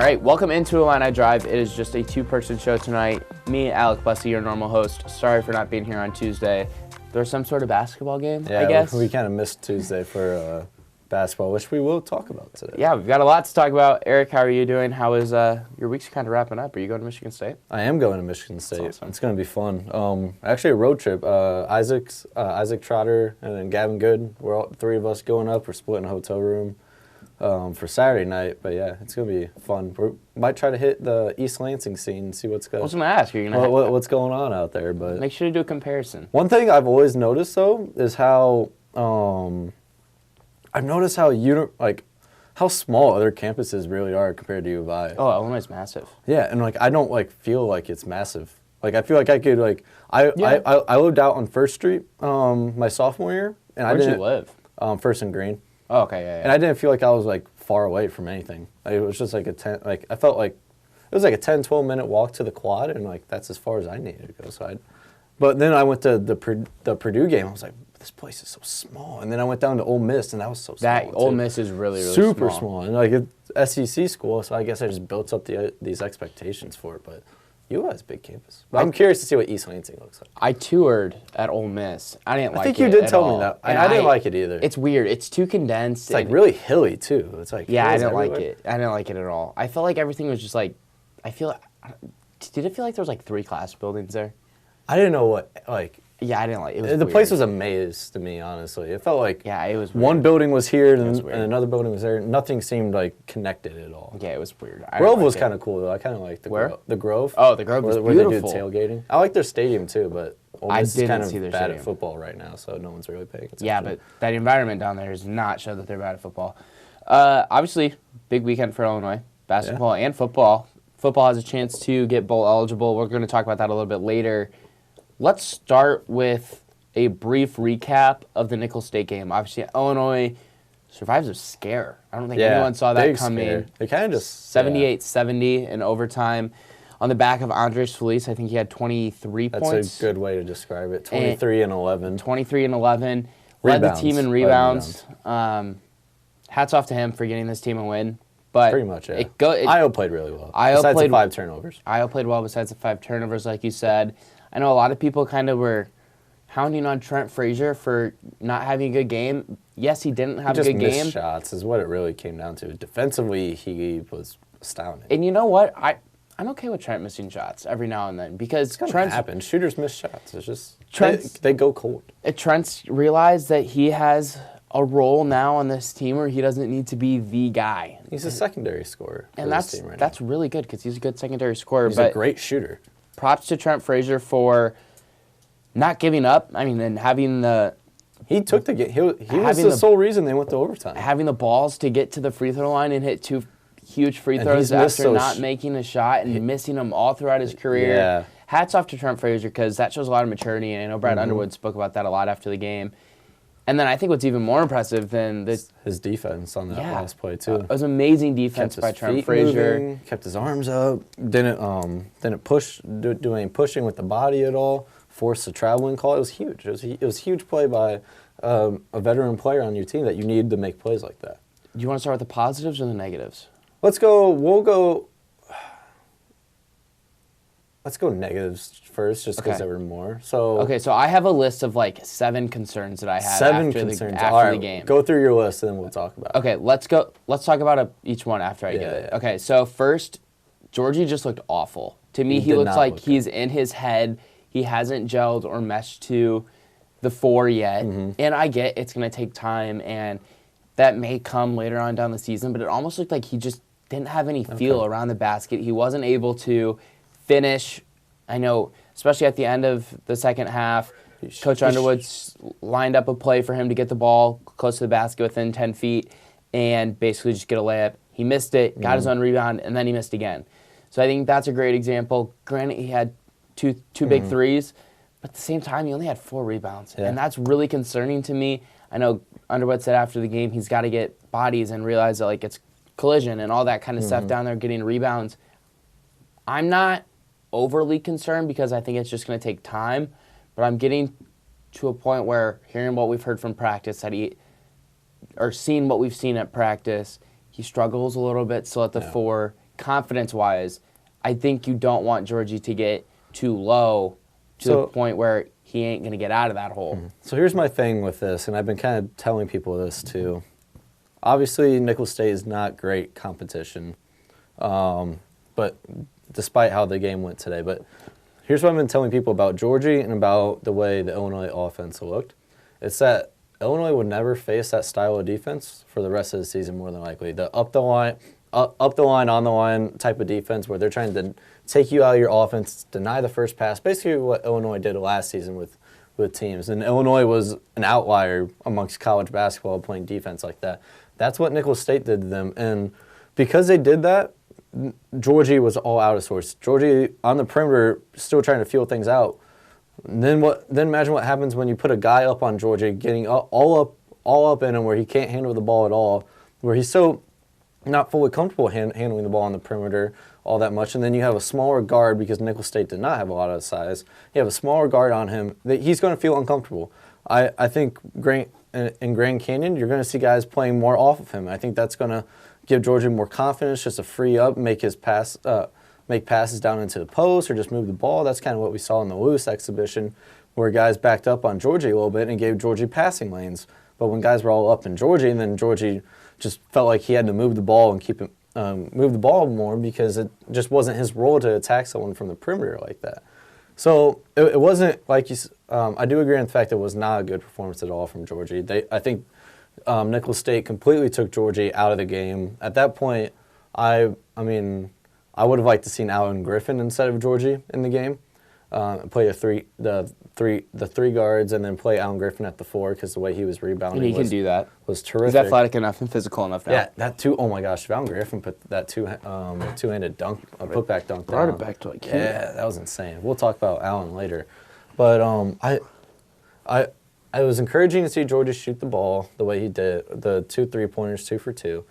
right, welcome into Illini Drive. It is just a two-person show tonight. Me, Alec Busse, your normal host. Sorry for not being here on Tuesday. There's some sort of basketball game, I guess. We kind of missed Tuesday for basketball, which we will talk about today. Yeah, we've got a lot to talk about. Eric, how are you doing? How is your week's kind of wrapping up? Are you going to Michigan State? I am going to Michigan State. Awesome. It's going to be fun. Actually, a road trip. Isaac Trotter and then Gavin Good. We're all three of us going up. We're splitting a hotel room for Saturday night. But yeah, it's going to be fun. We might try to hit the East Lansing scene and see what's going. I was going to ask. You're going to what's going on out there? But make sure to do a comparison. One thing I've always noticed though is how I've noticed how how small other campuses really are compared to U of I. Oh, Illinois is massive. Yeah, and I don't feel like it's massive. I feel like I could I lived out on First Street my sophomore year, and Where'd you live? First and Green. Oh, okay, yeah. And I didn't feel like I was far away from anything. It was just I felt like it was a 10-12 minute walk to the quad, and that's as far as I needed to go. But then I went to the Purdue game. I was like, this place is so small. And then I went down to Ole Miss, and that was so small. That Ole Miss is really, really super small. And it's SEC school, so I guess I just built up these expectations for it. But U is a big campus. But I'm curious to see what East Lansing looks like. I toured at Ole Miss. I didn't like it. I think you did tell me that. And I didn't like it either. It's weird. It's too condensed. It's really hilly too. It's yeah, I didn't like it. I didn't like it at all. I felt like everything was just did it feel like there was 3 class buildings there? I didn't know what Yeah, I didn't like it. Was the weird. place was a maze to me, honestly. It felt like it was weird. One building was here and another building was there. Nothing seemed connected at all. Yeah, it was weird. Grove was kind of cool though. I kind of liked the Grove. The Grove. Oh, the Grove was beautiful. Where they do tailgating. I like their stadium too, but Ole Miss is kind of bad stadium. at football right now, so no one's really paying attention. Yeah, but that environment down there does not show that they're bad at football. Obviously, big weekend for Illinois. Basketball and football. Football has a chance to get bowl eligible. We're going to talk about that a little bit later. Let's start with a brief recap of the Nicholls State game. Obviously, Illinois survives a scare. I don't think anyone saw that coming. They kind of just 78-70 in overtime on the back of Andres Feliz. I think he had 23 points. That's a good way to describe it. 23 and 11. 23 and 11. Led the team in rebounds. Hats off to him for getting this team a win. But pretty much, yeah. Io played really well. Besides the 5 turnovers. Io played well besides the 5 turnovers, like you said. I know a lot of people kind of were hounding on Trent Frazier for not having a good game. Yes, he didn't have a good game. He just missed shots is what it really came down to. Defensively, he was astounding. And you know what? I'm okay with Trent missing shots every now and then because it's gonna happen. Shooters miss shots. It's just they go cold. Trent's realized that he has a role now on this team where he doesn't need to be the guy. He's a secondary scorer for this team right that's now. really good because he's a good secondary scorer. He's a great shooter. Props to Trent Frazier for not giving up. I mean, and having the... He took the game. He was the sole reason they went to overtime. Having the balls to get to the free throw line and hit 2 huge free throws after not making a shot and missing them all throughout his career. Yeah. Hats off to Trent Frazier because that shows a lot of maturity, and I know Brad Underwood spoke about that a lot after the game. And then I think what's even more impressive than his defense on that last play too. It was amazing defense by Trent Frazier. Moving, kept his arms up. Didn't push, do any pushing with the body at all. Forced a traveling call. It was huge. It was a huge play by a veteran player on your team that you need to make plays like that. Do you want to start with the positives or the negatives? Let's go negatives first, just because there were more. So I have a list of 7 concerns that I had after the game. Go through your list and then we'll talk about it. Okay, let's go. Let's talk about each one after I get it. Yeah. Okay, so first, Georgie just looked awful. To me, he looks like he's in his head. He hasn't gelled or meshed to the 4 yet. And I get it's going to take time, and that may come later on down the season, but it almost looked like he just didn't have any feel around the basket. He wasn't able to finish. I know, especially at the end of the second half, Coach Underwood lined up a play for him to get the ball close to the basket within 10 feet and basically just get a layup. He missed it, got his own rebound, and then he missed again. So I think that's a great example. Granted, he had two big threes, but at the same time, he only had 4 rebounds. Yeah. And that's really concerning to me. I know Underwood said after the game he's got to get bodies and realize that it's collision and all that kind of stuff down there getting rebounds. I'm not overly concerned because I think it's just going to take time, but I'm getting to a point where hearing what we've heard from practice, seeing what we've seen at practice, he struggles a little bit still at the 4. confidence-wise, I think you don't want Georgie to get too low to the point where he ain't going to get out of that hole. So here's my thing with this, and I've been kind of telling people this too. Obviously, Nicholls State is not great competition, but despite how the game went today. But here's what I've been telling people about Georgie and about the way the Illinois offense looked. It's that Illinois would never face that style of defense for the rest of the season, more than likely. The up the line, on the line type of defense where they're trying to take you out of your offense, deny the first pass, basically what Illinois did last season with teams. And Illinois was an outlier amongst college basketball playing defense like that. That's what Nicholls State did to them. And because they did that, Georgie was all out of sorts. Georgie on the perimeter still trying to feel things out. And then imagine what happens when you put a guy up on Georgie, getting all up in him where he can't handle the ball at all, where he's so not fully comfortable handling the ball on the perimeter all that much. And then you have a smaller guard because Nicholls State did not have a lot of size. You have a smaller guard on him. He's going to feel uncomfortable. I think in Grand Canyon, you're going to see guys playing more off of him. I think that's going to give Georgie more confidence just to free up, make passes down into the post or just move the ball. That's kind of what we saw in the Lewis exhibition where guys backed up on Georgie a little bit and gave Georgie passing lanes. But when guys were all up in Georgie, and then Georgie just felt like he had to move the ball and move the ball more because it just wasn't his role to attack someone from the perimeter like that. So it wasn't like I do agree on the fact that it was not a good performance at all from Georgie. I think Nicholls State completely took Georgie out of the game. At that point, I would have liked to seen Alan Griffin instead of Georgie in the game. Play the three guards and then play Alan Griffin at the 4 because the way he was rebounding and he can do that. Was terrific. He's athletic enough and physical enough now. Yeah, that too. Oh my gosh, if Alan Griffin put that two-handed dunk, putback dunk down. Brought it back to like yeah, that was insane. We'll talk about Alan later, but I was encouraging to see Georgia shoot the ball the way he did, the 2 3-pointers, 2 for 2,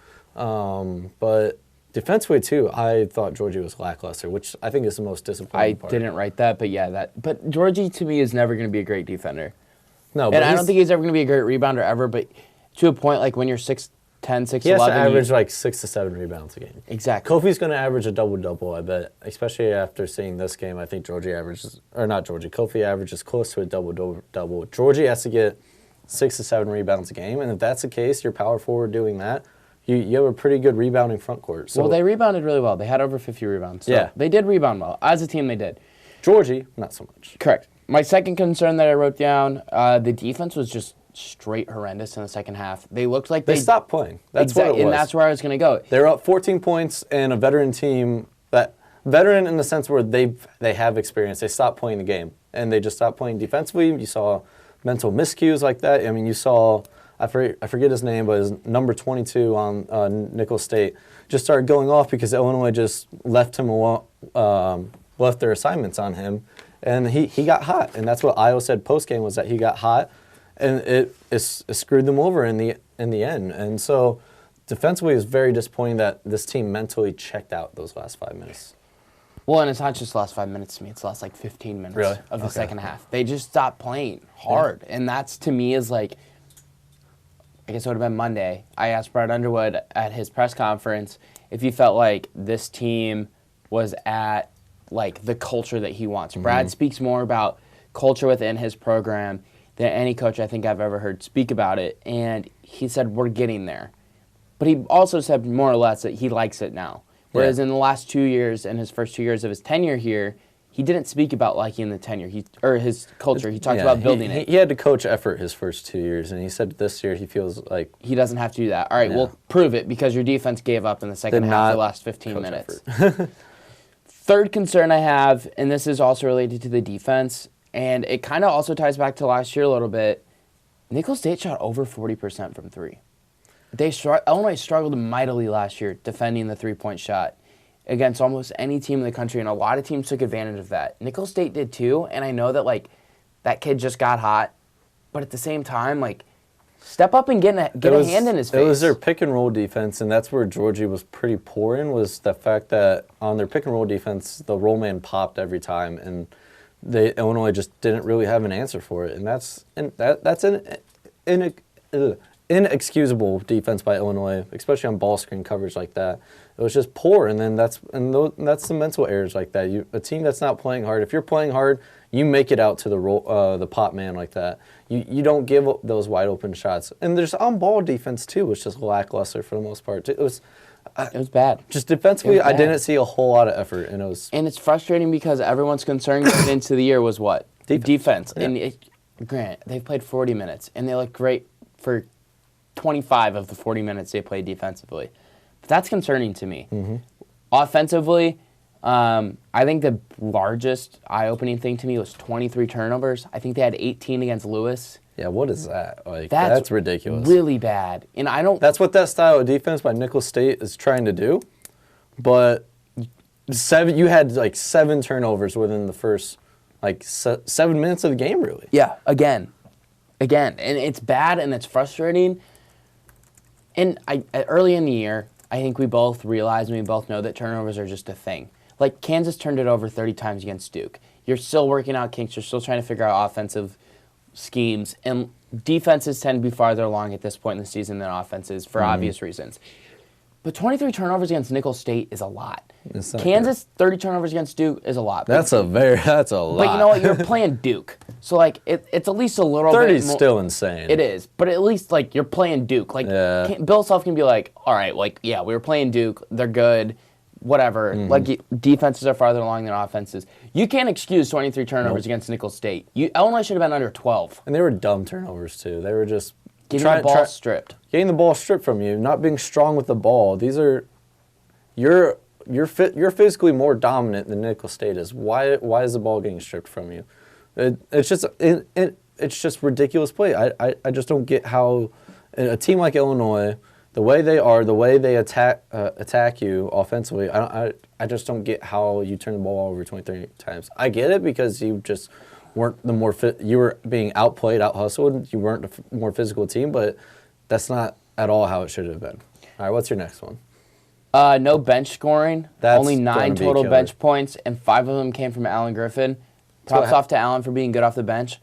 but. Defensively, too, I thought Georgie was lackluster, which I think is the most disappointing part. I didn't write that, but yeah, But Georgie, to me, is never going to be a great defender. No, and I don't think he's ever going to be a great rebounder ever, but to a point, like when you're 6'10", 6'11", he has to average like 6 to 7 rebounds a game. Exactly. Kofi's going to average a double-double, I bet, especially after seeing this game. I think Kofi averages close to a double-double. Georgie has to get 6 to 7 rebounds a game, and if that's the case, your power forward doing that, you have a pretty good rebounding front court. So, well, they rebounded really well. They had over 50 rebounds. So yeah. They did rebound well. As a team, they did. Georgie, not so much. Correct. My second concern that I wrote down, the defense was just straight horrendous in the second half. They looked like they stopped playing. That's what it was. And that's where I was going to go. They were up 14 points, and a veteran team, veteran in the sense where they have experience, they stopped playing the game, and they just stopped playing defensively. You saw mental miscues like that. I mean, you saw... I forget his name, but his number 22 on Nicholls State just started going off because Illinois just left their assignments on him, and he got hot. And that's what Iowa said post-game was that he got hot, and it screwed them over in the end. And so defensively, it's very disappointing that this team mentally checked out those last 5 minutes. Well, and it's not just the last 5 minutes to me. It's the last, 15 minutes of the second half. They just stopped playing hard. Yeah. And that's, to me, is like... I guess it would have been Monday. I asked Brad Underwood at his press conference if he felt like this team was at the culture that he wants. Mm-hmm. Brad speaks more about culture within his program than any coach I think I've ever heard speak about it. And he said, we're getting there. But he also said more or less that he likes it now. Whereas in the last 2 years, in his first 2 years of his tenure here, he didn't speak about liking the tenure or his culture. He talked about building it. He had to coach effort his first 2 years, and he said this year he feels like... He doesn't have to do that. All right, well, prove it, because your defense gave up in the second half of the last 15 minutes. Third concern I have, and this is also related to the defense, and it kind of also ties back to last year a little bit, Nicholls State shot over 40% from 3. Illinois struggled mightily last year defending the three-point shot against almost any team in the country, and a lot of teams took advantage of that. Nicholls State did too, and I know that that kid just got hot, but at the same time, step up and get a hand in his face. It was their pick and roll defense, and that's where Georgie was pretty poor in, was the fact that on their pick and roll defense, the roll man popped every time, and Illinois just didn't really have an answer for it, and that's inexcusable defense by Illinois, especially on ball screen coverage like that. It was just poor, and then that's the mental errors like that. A team that's not playing hard, if you're playing hard, you make it out to the pot man like that. You don't give those wide open shots. And there's on-ball defense too, which is lackluster for the most part. It was bad. Just defensively, I didn't see a whole lot of effort, and it was. And it's frustrating because everyone's concern going into the year was what? Defense. Yeah. And Grant, they've played 40 minutes, and they look great for 25 of the 40 minutes they played defensively. But that's concerning to me. Mm-hmm. Offensively, I think the largest eye-opening thing to me was 23 turnovers. I think they had 18 against Lewis. Yeah, what is that? Like that's ridiculous. Really bad. And I don't. That's what that style of defense by Nicholls State is trying to do. But you had like 7 turnovers within the first 7 minutes of the game, really. Yeah, again, and it's bad and it's frustrating. And early in the year, I think we both realized and we both know that turnovers are just a thing. Like, Kansas turned it over 30 times against Duke. You're still working out kinks. You're still trying to figure out offensive schemes. And defenses tend to be farther along at this point in the season than offenses for obvious reasons. But 23 turnovers against Nicholls State is a lot. Kansas, 30 turnovers against Duke is a lot. That's a lot. But you know what? You're playing Duke. So, like, it's at least a little 30 bit is still insane. It is. But at least, like, you're playing Duke. Like, Bill Self can be like, all right, like, yeah, we were playing Duke. They're good. Whatever. Like, defenses are farther along than offenses. You can't excuse 23 turnovers against Nicholls State. Illinois should have been under 12. And they were dumb turnovers, too. They were just getting the ball stripped. Getting the ball stripped from you, not being strong with the ball. These are you're physically more dominant than Nicholls State is. Why is the ball getting stripped from you? It's just ridiculous play. I just don't get how a team like Illinois, the way they attack you offensively. I just don't get how you turn the ball over 23 times. I get it because you just weren't the more fit. You were being outplayed, out-hustled. You weren't the more physical team, but that's not at all how it should have been. All right, what's your next one? No bench scoring. That's only 9 total bench points, and 5 of them came from Alan Griffin. Props off to Alan for being good off the bench.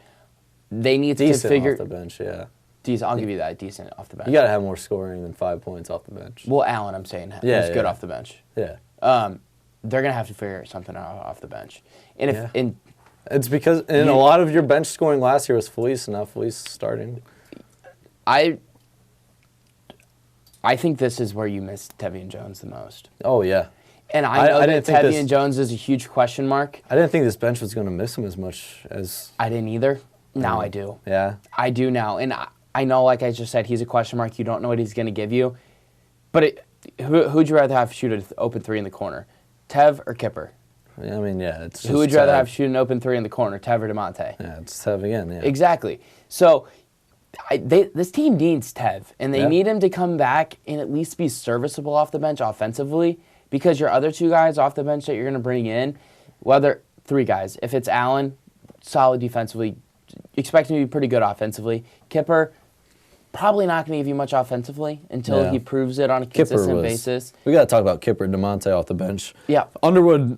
They need to figure... Decent off the bench, yeah. Decent, I'll give you that. Decent off the bench. You got to have more scoring than 5 points off the bench. Well, Alan, I'm saying, was good off the bench. Yeah. They're going to have to figure something out off the bench. And it's because a lot of your bench scoring last year was Felice, and now Felice starting. I think this is where you miss Tevian Jones the most. Oh, yeah. And I know that Tevian Jones is a huge question mark. I didn't think this bench was going to miss him as much as... I didn't either. Now I do. Yeah? I do now. And I know, like I just said, he's a question mark. You don't know what he's going to give you. But who'd you rather have shoot an open 3 in the corner? Tev or Kipper? I mean, yeah. It's who would you rather have shoot an open 3 in the corner, Tev or DeMonte? Yeah, it's Tev again, yeah. Exactly. So... this team needs Tev, and they need him to come back and at least be serviceable off the bench offensively, because your other 2 guys off the bench that you're going to bring in, 3 guys, if it's Allen, solid defensively, expect him to be pretty good offensively. Kipper, probably not going to give you much offensively until he proves it on a consistent basis. We got to talk about Kipper and DeMonte off the bench. Yeah. Underwood,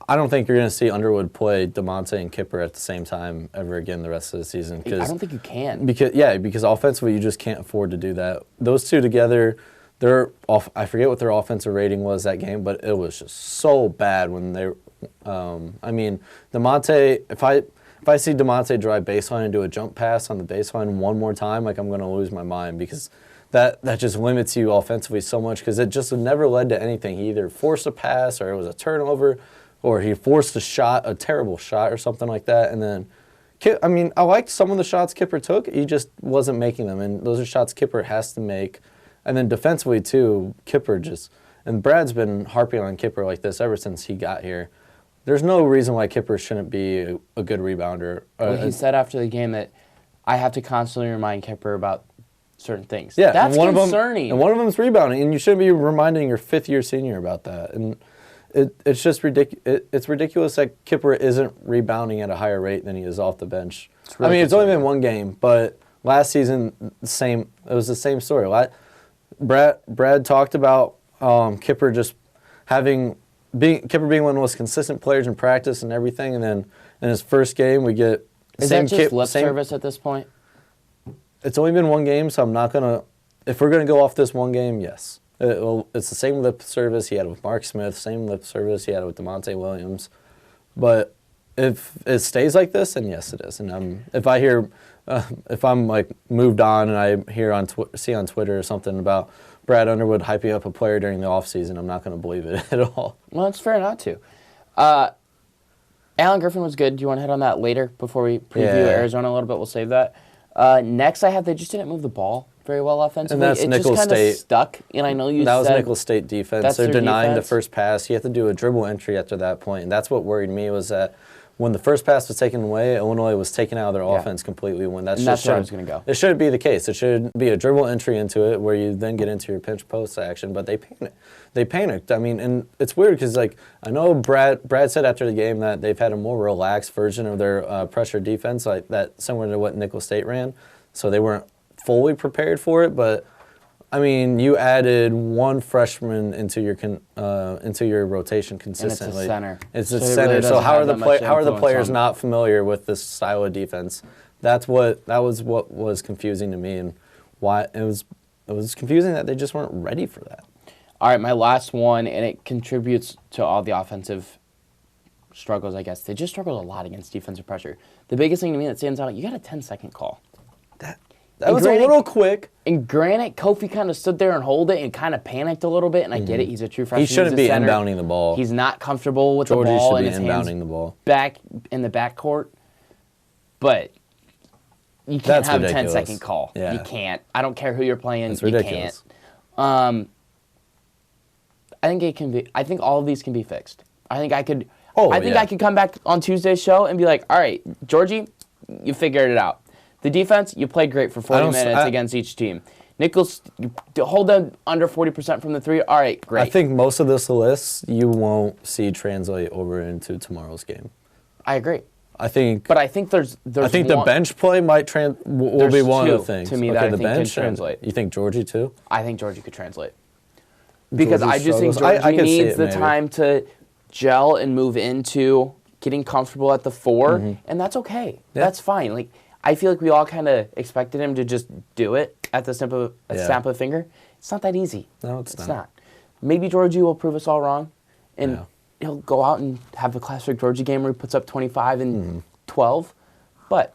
I don't think you're going to see Underwood play DeMonte and Kipper at the same time ever again the rest of the season. I don't think you can. Because offensively you just can't afford to do that. Those 2 together, I forget what their offensive rating was that game, but it was just so bad when they. DeMonte. If I see DeMonte drive baseline and do a jump pass on the baseline one more time, like, I'm going to lose my mind, because that just limits you offensively so much, because it just never led to anything. He either forced a pass or it was a turnover, or he forced a terrible shot or something like that. And then, I liked some of the shots Kipper took. He just wasn't making them. And those are shots Kipper has to make. And then defensively, too, Kipper just... And Brad's been harping on Kipper like this ever since he got here. There's no reason why Kipper shouldn't be a good rebounder. Well, he said after the game that I have to constantly remind Kipper about certain things. Yeah, that's concerning. And one of them is rebounding. And you shouldn't be reminding your 5th-year senior about that. And... It's just ridiculous. It's ridiculous that Kipper isn't rebounding at a higher rate than he is off the bench. It's only been 1 game, but last season it was the same story. Brad talked about Kipper being one of the most consistent players in practice and everything, and then in his first game we get Is that just lip service at this point? it's only been one game, so I'm not going to – if we're going to go off this one game, yes. It's the same lip service he had with Mark Smith, same lip service he had with DeMonte Williams. But if it stays like this, then yes, it is. And if I hear if I'm like moved on and I hear see on Twitter or something about Brad Underwood hyping up a player during the offseason, I'm not going to believe it at all. Well, it's fair not to. Alan Griffin was good. Do you want to hit on that later before we preview Arizona a little bit? We'll save that. Next, they just didn't move the ball very well offensively. And that's Nicholls State. It just kind of stuck. And I know you that said was Nicholls State defense. They're denying the first pass. You have to do a dribble entry after that point. And that's what worried me was that when the first pass was taken away, Illinois was taken out of their offense completely. When that's where I was going to go. It should be the case. It should be a dribble entry into it where you then get into your pinch post action. But they panicked. They panicked. I mean, and it's weird because like I know Brad said after the game that they've had a more relaxed version of their pressure defense, like that similar to what Nicholls State ran. So they weren't fully prepared for it, but I mean, you added one freshman into your rotation consistently. And it's a center. It's a center. Really so how are the players not familiar with this style of defense? That was what was confusing to me, and why it was confusing that they just weren't ready for that. All right, my last one, and it contributes to all the offensive struggles, I guess. They just struggled a lot against defensive pressure. The biggest thing to me that stands out, you got a 10-second call. That was a little quick. And granted, Kofi kind of stood there and hold it and kind of panicked a little bit, and I get it. He's a true freshman. He shouldn't be inbounding the ball. He's not comfortable with the ball in his hands the ball. Back in the backcourt. But you can't have a 10-second call. Yeah. You can't. I don't care who you're playing. It's ridiculous. You can't. I think all of these can be fixed. I think I could come back on Tuesday's show and be like, all right, Georgie, you figured it out. The defense, you played great for 40 minutes against each team. Nicholls, hold them under 40% from the three. All right, great. I think most of this list you won't see translate over into tomorrow's game. I agree. I think there's I think the bench play will be one of the things. To me, that I think can translate. You think Georgie too? I think Georgie could translate. Because I just think Georgie needs the time to gel and move into getting comfortable at the 4, and that's okay. Yeah. That's fine. Like, I feel like we all kind of expected him to just do it at the snap of a finger. It's not that easy. No, it's not. Maybe Georgie will prove us all wrong, and he'll go out and have a classic Georgie game where he puts up 25 and 12. But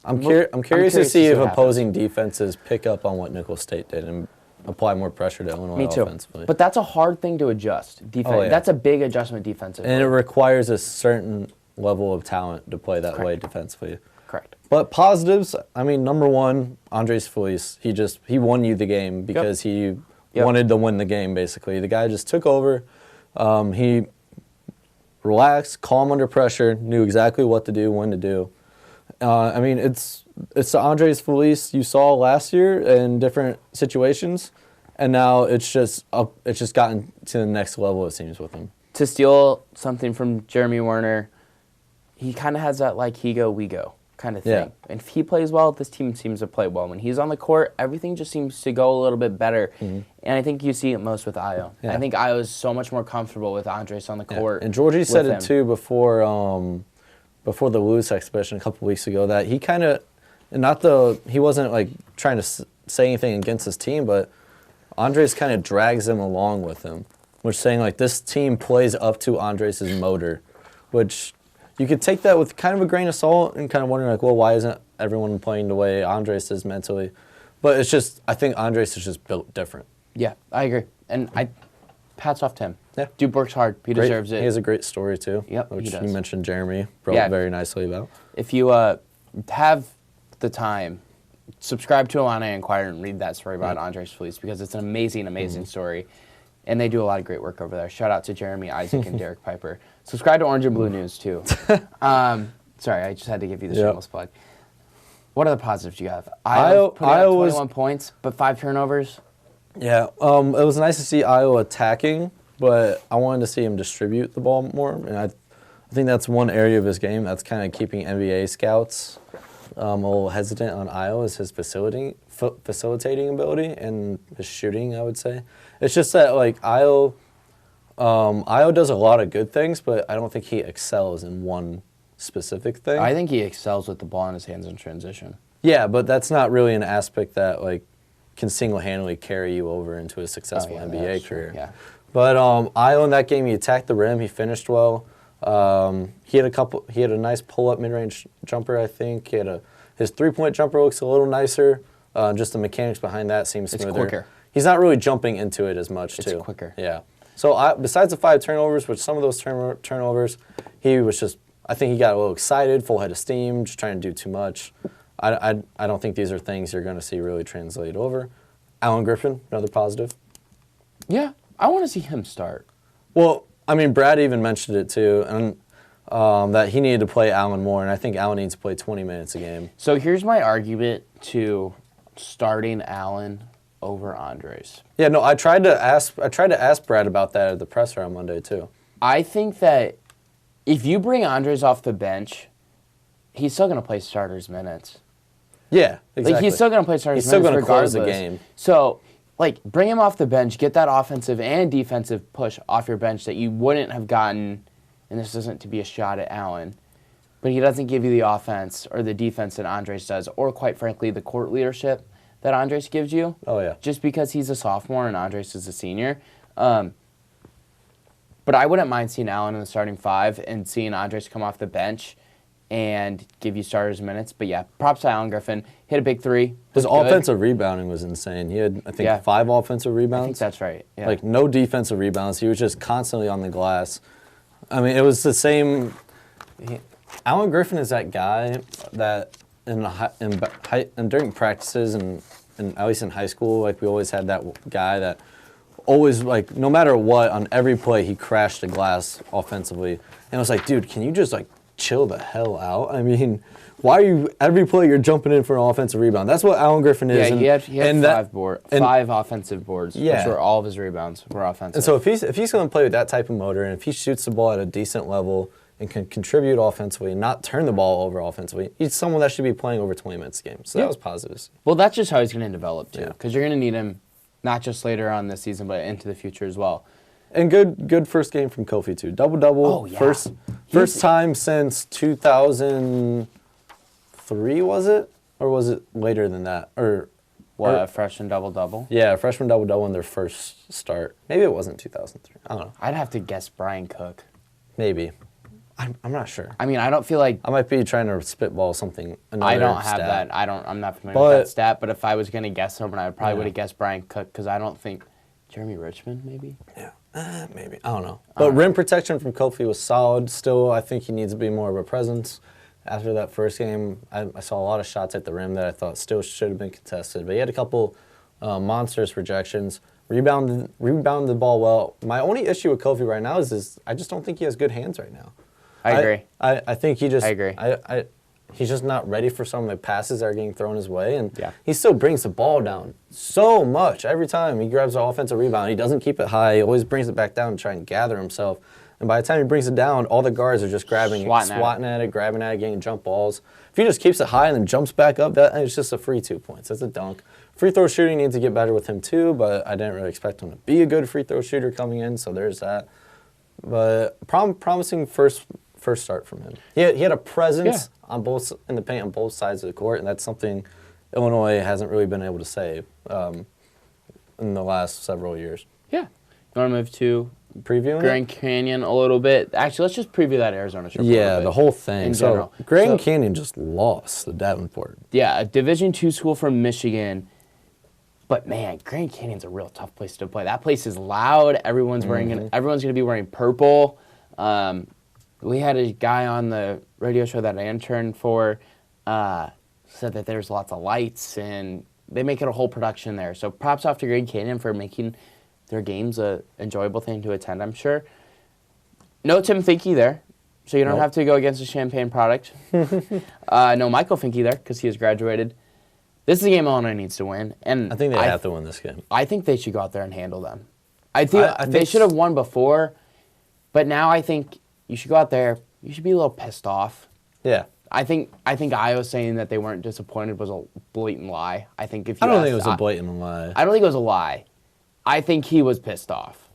I'm curious to see if opposing defenses pick up on what Nicholls State did and apply more pressure to Illinois offensively. But that's a hard thing to adjust. That's a big adjustment defensively. And it requires a certain level of talent to play that way defensively. Correct. But positives, I mean, number one, Andres Feliz. He won you the game because he wanted to win the game, basically. The guy just took over. He relaxed, calm under pressure, knew exactly what to do, when to do. I mean, it's the Andres Feliz you saw last year in different situations, and now it's just gotten to the next level, it seems, with him. To steal something from Jeremy Werner, he kind of has that, like, he go, we go kind of thing. Yeah. And if he plays well, this team seems to play well. When he's on the court, everything just seems to go a little bit better. And I think you see it most with Ayo. Yeah. I think Ayo is so much more comfortable with Andres on the court. And Georgie said it too before the Lewis exhibition a couple weeks ago that he kind of, he wasn't like trying to say anything against his team, but Andres kind of drags him along with him, which saying like this team plays up to Andres' motor, which you could take that with kind of a grain of salt and kind of wondering like, well, why isn't everyone playing the way Andres is mentally? But it's just, I think Andres is just built different. Yeah, I agree. And hats off to him. Yeah. Dude works hard. He deserves it. He has a great story too. Yep, which he does. You mentioned Jeremy wrote very nicely about. If you have the time, subscribe to Illini Inquirer and read that story about Andres Feliz because it's an amazing, amazing story. And they do a lot of great work over there. Shout out to Jeremy, Isaac, and Derek Piper. Subscribe to Orange and Blue News, too. Sorry, I just had to give you the shameless plug. What other positives do you have? Iowa put up 21 points, but 5 turnovers. Yeah, it was nice to see Iowa attacking, but I wanted to see him distribute the ball more. And I think that's one area of his game that's kind of keeping NBA scouts a little hesitant on Iowa is his facilitating ability and his shooting, I would say. It's just that, like, Io does a lot of good things, but I don't think he excels in one specific thing. I think he excels with the ball in his hands in transition. Yeah, but that's not really an aspect that like can single-handedly carry you over into a successful NBA career. Yeah. But Io in that game, he attacked the rim. He finished well. He had a nice pull-up mid-range jumper, I think. His three-point jumper looks a little nicer. Just the mechanics behind that seem smoother. It's quicker. He's not really jumping into it as much, too. It's quicker. Yeah. So besides the 5 turnovers, which some of those turnovers, I think he got a little excited, full head of steam, just trying to do too much. I don't think these are things you're going to see really translate over. Alan Griffin, another positive. Yeah, I want to see him start. Well, I mean, Brad even mentioned it too, and that he needed to play Allen more, and I think Allen needs to play 20 minutes a game. So here's my argument to starting Allen over Andres. Yeah, no, I tried to ask Brad about that at the presser on Monday too. I think that if you bring Andres off the bench, he's still going to play starters minutes. Yeah, exactly. Like, he's still going to play starters minutes regardless. He's still going to close the game. So, like, bring him off the bench, get that offensive and defensive push off your bench that you wouldn't have gotten, and this isn't to be a shot at Allen, but he doesn't give you the offense or the defense that Andres does, or quite frankly, the court leadership that Andres gives you. Oh, yeah. Just because he's a sophomore and Andres is a senior. But I wouldn't mind seeing Allen in the starting 5 and seeing Andres come off the bench and give you starters minutes. But yeah, props to Alan Griffin. Hit a big 3. His offensive rebounding was insane. He had, I think, 5 offensive rebounds. I think that's right. Yeah. Like, no defensive rebounds. He was just constantly on the glass. I mean, it was the same. Alan Griffin is that guy that during practices and at least in high school, like, we always had that guy that always, like, no matter what, on every play, he crashed the glass offensively. And I was like, dude, can you just, like, chill the hell out? I mean, why are you, every play you're jumping in for an offensive rebound? That's what Alan Griffin is. Yeah, he had 5 offensive boards, yeah. which were all of his rebounds were offensive. And so if he's going to play with that type of motor, and if he shoots the ball at a decent level and can contribute offensively and not turn the ball over offensively, he's someone that should be playing over 20 minutes a game. So that was positive. Well, that's just how he's going to develop, too, because you're going to need him not just later on this season, but into the future as well. And good first game from Kofi, too. Double-double. Oh, yeah. First time since 2003, was it? Or was it later than that? A freshman double-double? Yeah, a freshman double-double in their first start. Maybe it wasn't 2003. I don't know. I'd have to guess Brian Cook. Maybe. I'm not sure. I mean, I don't feel like... I might be trying to spitball something. I don't have that. I'm not familiar with that stat, but if I was going to guess someone, I probably would have guessed Brian Cook, because I don't think... Jeremy Richmond, maybe? Yeah, maybe. I don't know. But rim protection from Kofi was solid. Still, I think he needs to be more of a presence. After that first game, I saw a lot of shots at the rim that I thought still should have been contested. But he had a couple monstrous rejections. Rebounded the ball well. My only issue with Kofi right now is I just don't think he has good hands right now. I agree. I think he just... I agree. He's just not ready for some of the passes that are getting thrown his way, and he still brings the ball down so much every time he grabs an offensive rebound. He doesn't keep it high. He always brings it back down to try and gather himself. And by the time he brings it down, all the guards are just grabbing it, swatting at it, grabbing at it, getting jump balls. If he just keeps it high and then jumps back up, it's just a free 2 points. That's a dunk. Free throw shooting needs to get better with him too, but I didn't really expect him to be a good free throw shooter coming in, so there's that. But promising first start from him. He had a presence in the paint on both sides of the court, and that's something Illinois hasn't really been able to say in the last several years. Yeah. You want to move to previewing Grand Canyon a little bit? Actually, let's just preview that Arizona trip. Yeah, the whole thing. In general. Grand Canyon just lost to Davenport. Yeah, a Division II school from Michigan. But man, Grand Canyon's a real tough place to play. That place is loud. Everyone's going to be wearing purple. We had a guy on the radio show that I interned for said that there's lots of lights, and they make it a whole production there. So props off to Grand Canyon for making their games an enjoyable thing to attend, I'm sure. No Tim Finke there, so you don't have to go against a Champaign product. No Michael Finke there, because he has graduated. This is a game Illinois needs to win. And I think they have to win this game. I think they should go out there and handle them. I think they should have won before, but now I think you should go out there. You should be a little pissed off. Yeah. I think Io saying that they weren't disappointed was a blatant lie. I think if you I don't think it was a blatant lie. I don't think it was a lie. I think he was pissed off.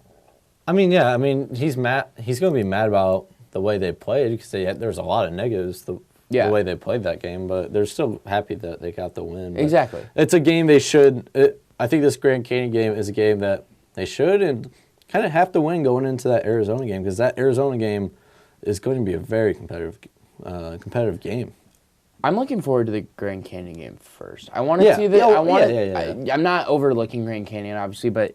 I mean, yeah. I mean, he's mad. He's going to be mad about the way they played because there was a lot of negatives the way they played that game, but they're still happy that they got the win. But exactly. It's a game they should. I think this Grand Canyon game is a game that they should and kind of have to win going into that Arizona game, because that Arizona game is going to be a very competitive game. I'm looking forward to the Grand Canyon game first. I want to see the. I'm not overlooking Grand Canyon, obviously, but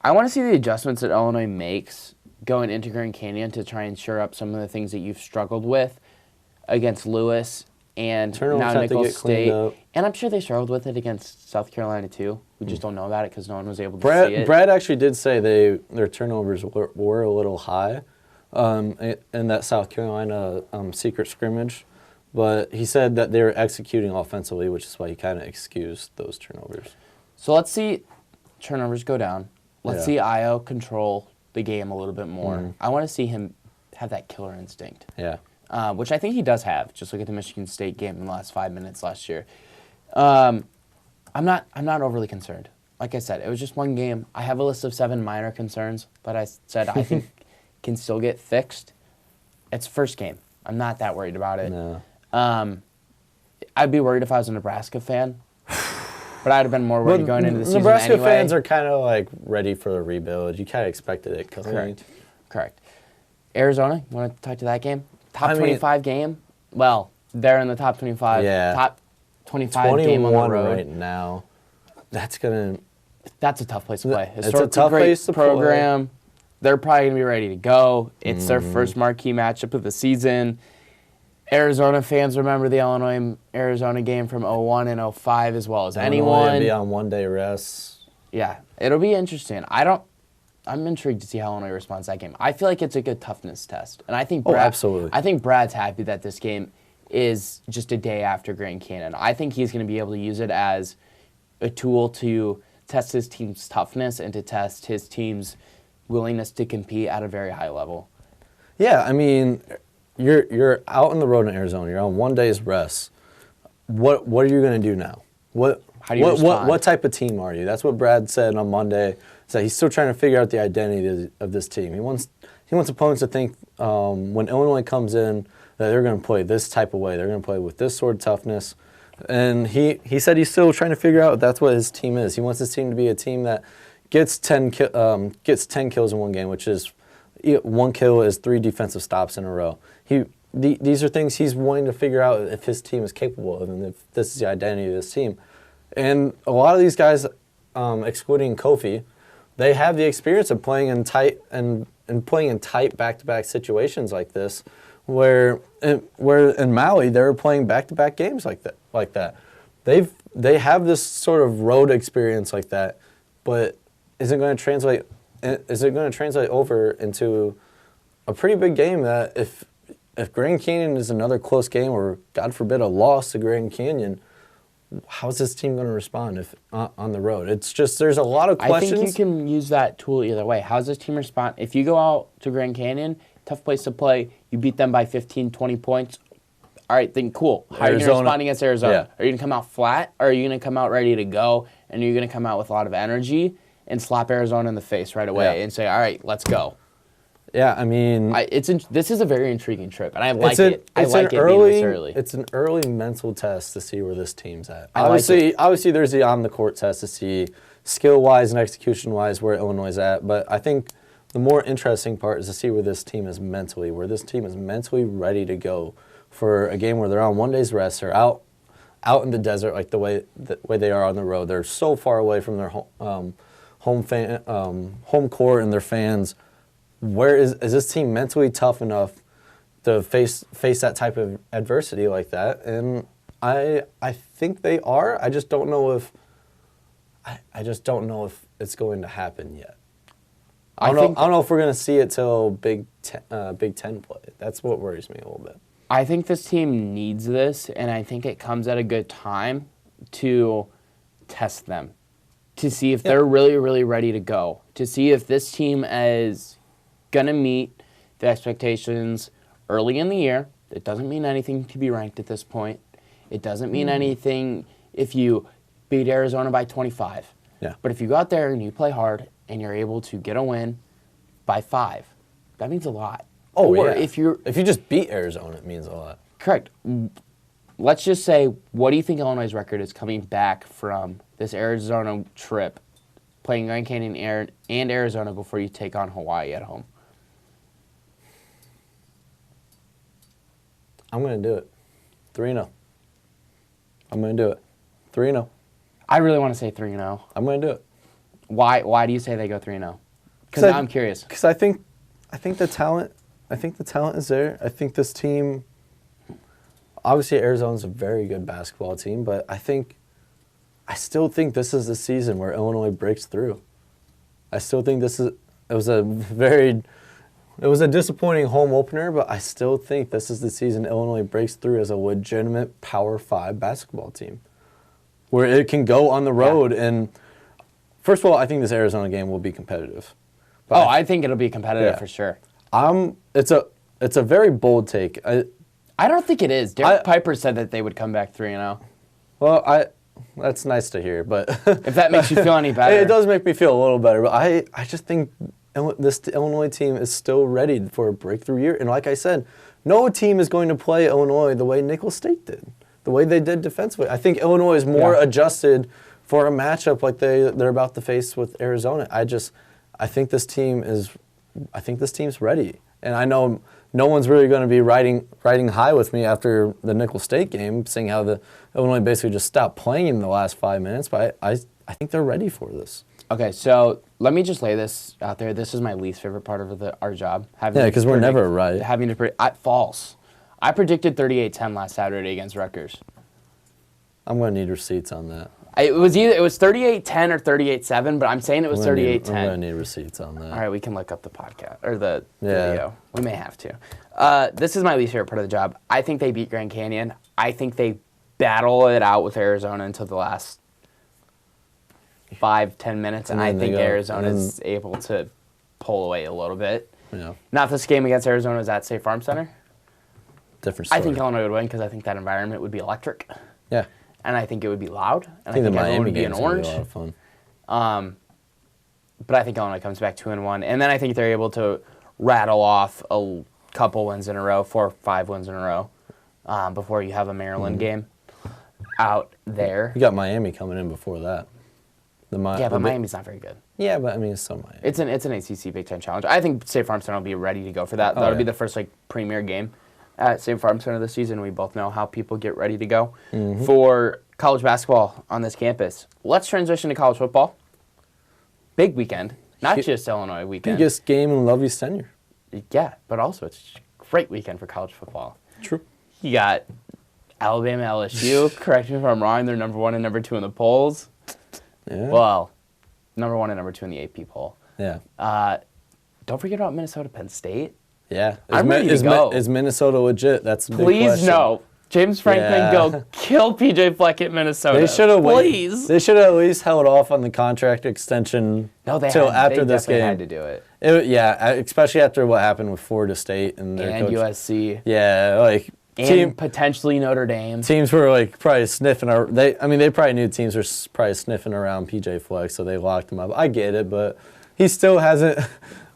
I want to see the adjustments that Illinois makes going into Grand Canyon to try and shore up some of the things that you've struggled with against Lewis and now Nicholls State. And I'm sure they struggled with it against South Carolina too. We just don't know about it because no one was able to see it. Brad actually did say their turnovers were a little high in that South Carolina secret scrimmage. But he said that they were executing offensively, which is why he kind of excused those turnovers. So let's see turnovers go down. Let's see Io control the game a little bit more. Mm-hmm. I want to see him have that killer instinct. Yeah. Which I think he does have. Just look at the Michigan State game in the last 5 minutes last year. I'm not overly concerned. Like I said, it was just one game. I have a list of 7 minor concerns that I said I think can still get fixed. It's first game. I'm not that worried about it. No. I'd be worried if I was a Nebraska fan, but I'd have been more worried going into the season Nebraska anyway. fans are kind of like ready for the rebuild. You kind of expected it coming. Correct. Arizona, you want to talk to that game? Top 25 game? Well, they're in the top 25. Yeah. Top 25 game on the road. Right now. That's a tough place to play. It's a tough place to program. Play. They're probably going to be ready to go. It's their first marquee matchup of the season. Arizona fans remember the Illinois-Arizona game from 2001 and 2005 as well as anyone. It'll be on one-day rest. Yeah, it'll be interesting. I'm intrigued to see how Illinois responds to that game. I feel like it's a good toughness test. And I think absolutely. I think Brad's happy that this game is just a day after Grand Canyon. I think he's going to be able to use it as a tool to test his team's toughness and to test his team's willingness to compete at a very high level. Yeah, I mean, you're out on the road in Arizona. You're on one day's rest. What are you going to do now? How do you respond? What type of team are you? That's what Brad said on Monday. So he's still trying to figure out the identity of this team. He wants opponents to think when Illinois comes in that they're going to play this type of way. They're going to play with this sort of toughness. And he said he's still trying to figure out that's what his team is. He wants his team to be a team that gets 10 kills in one game, which is 1 kill is 3 defensive stops in a row. These are things he's wanting to figure out if his team is capable of, and if this is the identity of this team. And a lot of these guys, excluding Kofi, they have the experience of playing in tight and playing in tight back-to-back situations like this, where in Maui they were playing back-to-back games like that. They have this sort of road experience like that, but is it going to translate over into a pretty big game that if Grand Canyon is another close game, or God forbid a loss to Grand Canyon, how's this team going to respond if on the road? It's just there's a lot of questions. I think you can use that tool either way. How's this team respond? If you go out to Grand Canyon, tough place to play, you beat them by 15, 20 points. All right, then cool. How are you going to respond against Arizona? Yeah. Are you going to come out flat, or are you going to come out ready to go, and are you going to come out with a lot of energy and slap Arizona in the face right away and say, all right, let's go? Yeah, I mean... this is a very intriguing trip, and I like it. I like it being this early. It's an early mental test to see where this team's at. Obviously, there's the on-the-court test to see skill-wise and execution-wise where Illinois is at, but I think the more interesting part is to see where this team is mentally ready to go for a game where they're on one day's rest. They're out in the desert like the way they are on the road. They're so far away from their home court and their fans. Where is this team mentally tough enough to face that type of adversity like that? And I think they are. I just don't know if it's going to happen yet. I don't know if we're going to see it till Big Ten play. That's what worries me a little bit. I think this team needs this, and I think it comes at a good time to test them, to see if they're really, really ready to go, to see if this team is going to meet the expectations early in the year. It doesn't mean anything to be ranked at this point. It doesn't mean anything if you beat Arizona by 25. Yeah. But if you go out there and you play hard and you're able to get a win by 5, that means a lot. Oh, or yeah. if you just beat Arizona, it means a lot. Correct. let's just say, what do you think Illinois' record is coming back from this Arizona trip, playing Grand Canyon and Arizona before you take on Hawaii at home? I'm going to do it. 3-0. I'm going to do it. 3-0. I really want to say 3-0. I'm going to do it. Why do you say they go 3-0? Because now I'm curious. Because I think the talent is there. I think this team, obviously Arizona's a very good basketball team, but I still think this is the season where Illinois breaks through. I still think it was a disappointing home opener, but I still think this is the season Illinois breaks through as a legitimate Power 5 basketball team, where it can go on the road. And first of all, I think this Arizona game will be competitive. But I think it'll be competitive for sure. It's a very bold take. I don't think it is. Derek Piper said that they would come back 3-0. Well, that's nice to hear, but if that makes you feel any better. It does make me feel a little better, but I just think this Illinois team is still ready for a breakthrough year. And like I said, no team is going to play Illinois the way Nicholls State did, the way they did defensively. I think Illinois is more adjusted for a matchup like they're about to face with Arizona. I think this team's ready. And I know no one's really going to be riding high with me after the Nicholls State game, seeing how the Illinois basically just stopped playing in the last 5 minutes. But I think they're ready for this. Okay, so let me just lay this out there. This is my least favorite part of our job. Because we're never right. False. I predicted 38-10 last Saturday against Rutgers. I'm going to need receipts on that. It was 38-10 or 38-7, but I'm saying it was 38-10. I'm going to need receipts on that. All right, we can look up the podcast or the video. We may have to. This is my least favorite part of the job. I think they beat Grand Canyon. I think they battle it out with Arizona until the last 5-10 minutes, and I think Arizona is able to pull away a little bit. Yeah. Not this game against Arizona is at State Farm Center. Different story. I think Illinois would win because I think that environment would be electric. Yeah. And I think it would be loud. And I think the everyone Miami would be in orange. Be a lot of fun. But I think Illinois comes back 2-1, and then I think they're able to rattle off a couple wins in a row, 4 or 5 wins in a row, before you have a Maryland game out there. You got Miami coming in before that. But Miami's not very good. Yeah, but I mean, it's still Miami. It's an ACC Big Ten challenge. I think State Farm Center will be ready to go for that. That'll be the first premier game at State Farm Center this season. We both know how people get ready to go for college basketball on this campus. Let's transition to college football. Big weekend, not just Illinois weekend. Biggest game in Lovey's tenure. Yeah, but also it's a great weekend for college football. True. You got Alabama, LSU. Correct me if I'm wrong. They're number 1 and number 2 in the polls. Yeah. Well, number 1 and number 2 in the AP poll. Yeah. Don't forget about Minnesota, Penn State. Yeah. I'm ready to go. Is Minnesota legit? That's the big question. Please no. James Franklin, go kill PJ Fleck at Minnesota. They should have Please. They should have at least held off on the contract extension until after this game. They had to do it. Yeah, especially after what happened with Florida State and their coach. USC. Yeah, and potentially Notre Dame. Teams were probably sniffing. They probably knew teams were probably sniffing around PJ Fleck, so they locked him up. I get it, but he still hasn't.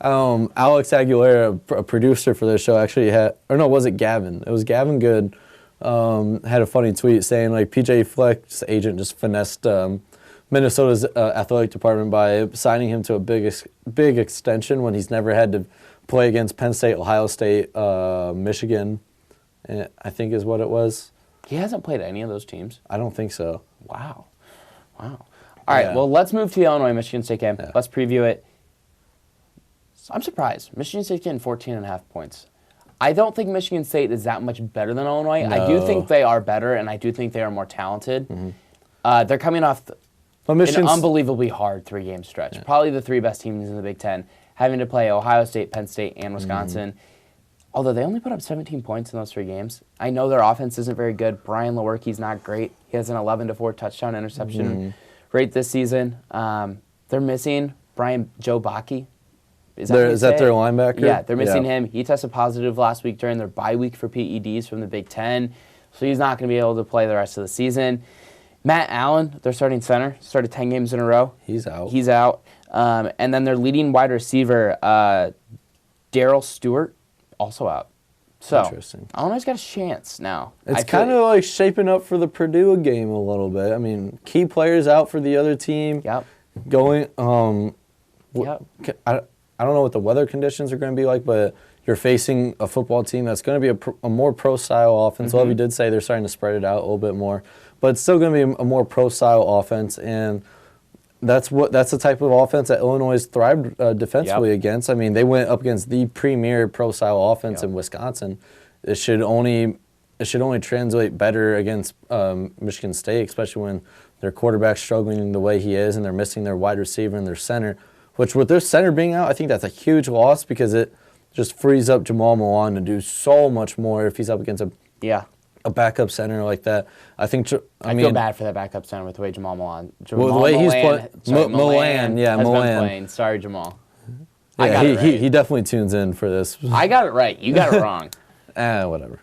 Alex Aguilera, a producer for this show, actually was it Gavin? It was Gavin Good. Had a funny tweet saying PJ Fleck's agent just finessed Minnesota's athletic department by signing him to a big extension when he's never had to play against Penn State, Ohio State, Michigan. I think is what it was. He hasn't played any of those teams? I don't think so. Wow. All right, well, let's move to the Illinois-Michigan State game. Yeah. Let's preview it. I'm surprised. Michigan State's getting 14.5 points. I don't think Michigan State is that much better than Illinois. No. I do think they are better, and I do think they are more talented. Mm-hmm. They're coming off an unbelievably hard 3-game stretch. Yeah. Probably the 3 best teams in the Big Ten, having to play Ohio State, Penn State, and Wisconsin. Mm-hmm. Although they only put up 17 points in those 3 games. I know their offense isn't very good. Brian Lewerke's not great. He has an 11-4 touchdown interception rate this season. They're missing Joe Bakke. Is that their linebacker? Yeah, they're missing him. He tested positive last week during their bye week for PEDs from the Big Ten, so he's not going to be able to play the rest of the season. Matt Allen, their starting center, started 10 games in a row. He's out. And then their leading wide receiver, Darryl Stewart, also out. So, interesting. Illinois got a chance now. It's kind of like shaping up for the Purdue game a little bit. I mean, key players out for the other team. Yep. Going. Yep. I don't know what the weather conditions are going to be like, but you're facing a football team that's going to be a more pro-style offense. Levy did say they're starting to spread it out a little bit more, but it's still going to be a more pro-style offense, and that's the type of offense that Illinois has thrived defensively against. I mean, they went up against the premier pro-style offense in Wisconsin. It should only translate better against Michigan State, especially when their quarterback's struggling the way he is, and they're missing their wide receiver and their center. Which, with their center being out, I think that's a huge loss because it just frees up Jamal Milan to do so much more if he's up against a backup center like that. I feel bad for that backup center with the way Jamal Milan. The way he's playing, Milan. Sorry, Jamal. Yeah, he definitely tunes in for this. I got it right. You got it wrong. Whatever.